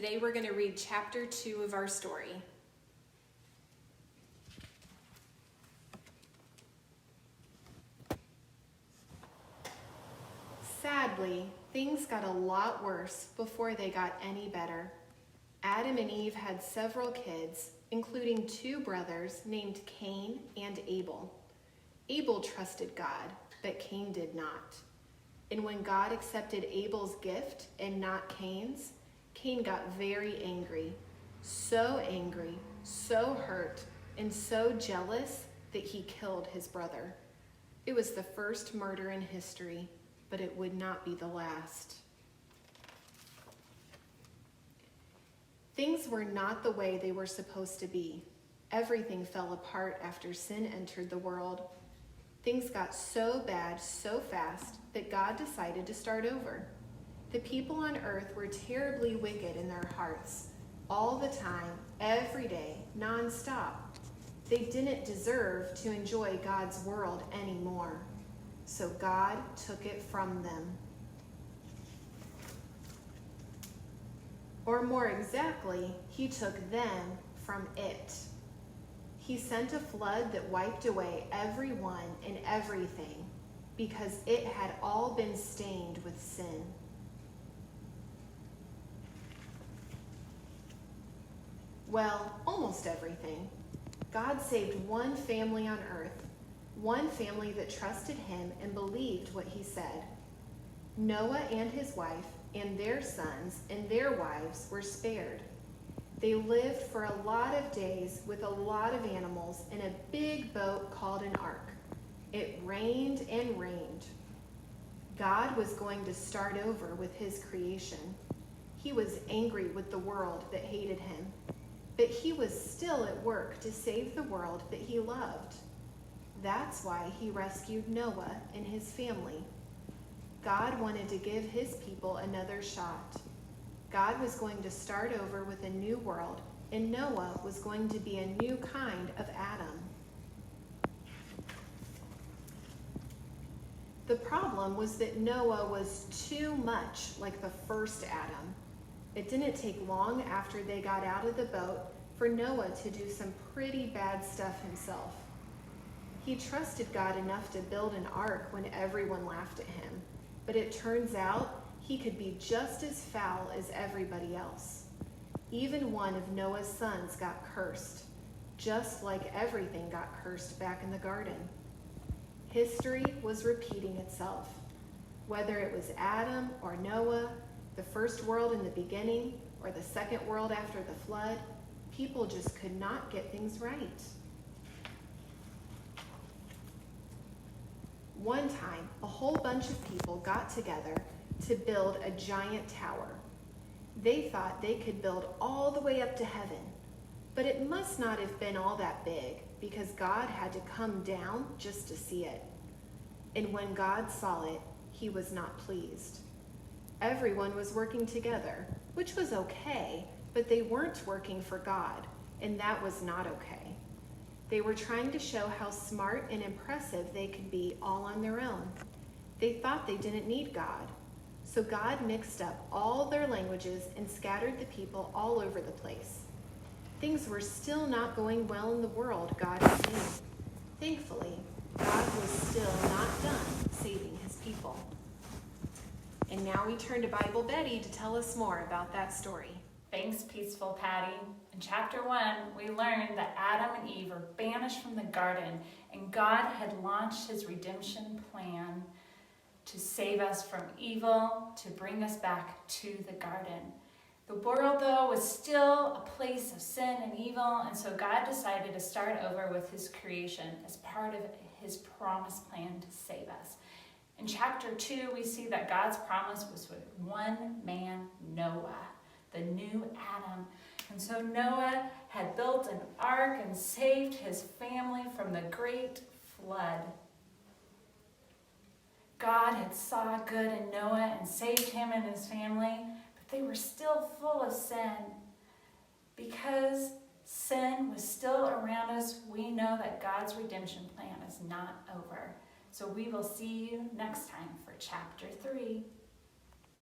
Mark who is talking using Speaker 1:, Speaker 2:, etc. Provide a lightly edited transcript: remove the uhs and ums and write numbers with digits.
Speaker 1: Today we're going to read chapter 2 of our story. Sadly, things got a lot worse before they got any better. Adam and Eve had several kids, including 2 brothers named Cain and Abel. Abel trusted God, but Cain did not. And when God accepted Abel's gift and not Cain's, Cain got very angry, so hurt, and so jealous that he killed his brother. It was the first murder in history, but it would not be the last. Things were not the way they were supposed to be. Everything fell apart after sin entered the world. Things got so bad so fast that God decided to start over. The people on earth were terribly wicked in their hearts, all the time, every day, nonstop. They didn't deserve to enjoy God's world anymore, so God took it from them. Or more exactly, he took them from it. He sent a flood that wiped away everyone and everything because it had all been stained with sin. Well, almost everything. God saved one family on earth, one family that trusted him and believed what he said. Noah and his wife and their sons and their wives were spared. They lived for a lot of days with a lot of animals in a big boat called an ark. It rained and rained. God was going to start over with his creation. He was angry with the world that hated him, but he was still at work to save the world that he loved. That's why he rescued Noah and his family. God wanted to give his people another shot. God was going to start over with a new world, and Noah was going to be a new kind of Adam. The problem was that Noah was too much like the first Adam. It didn't take long after they got out of the boat for Noah to do some pretty bad stuff himself. He trusted God enough to build an ark when everyone laughed at him, but it turns out he could be just as foul as everybody else. Even one of Noah's sons got cursed, just like everything got cursed back in the garden. History was repeating itself. Whether it was Adam or Noah, the first world in the beginning, or the second world after the flood, people just could not get things right. One time, a whole bunch of people got together to build a giant tower. They thought they could build all the way up to heaven, but it must not have been all that big because God had to come down just to see it. And when God saw it, he was not pleased. Everyone was working together, which was okay, but they weren't working for God, and that was not okay. They were trying to show how smart and impressive they could be all on their own. They thought they didn't need God. So God mixed up all their languages and scattered the people all over the place. Things were still not going well in the world God had made. Thankfully, God was still not done saving his people. And now we turn to Bible Betty to tell us more about that story.
Speaker 2: Thanks, Peaceful Patty. In chapter 1, we learned that Adam and Eve were banished from the garden, and God had launched his redemption plan to save us from evil, to bring us back to the garden. The world, though, was still a place of sin and evil, and so God decided to start over with his creation as part of his promised plan to save us. In chapter 2, we see that God's promise was with one man, Noah, the new Adam. And so Noah had built an ark and saved his family from the great flood. God had saw good in Noah and saved him and his family, but they were still full of sin. Because sin was still around us, we know that God's redemption plan is not over. So we will see you next time for chapter 3.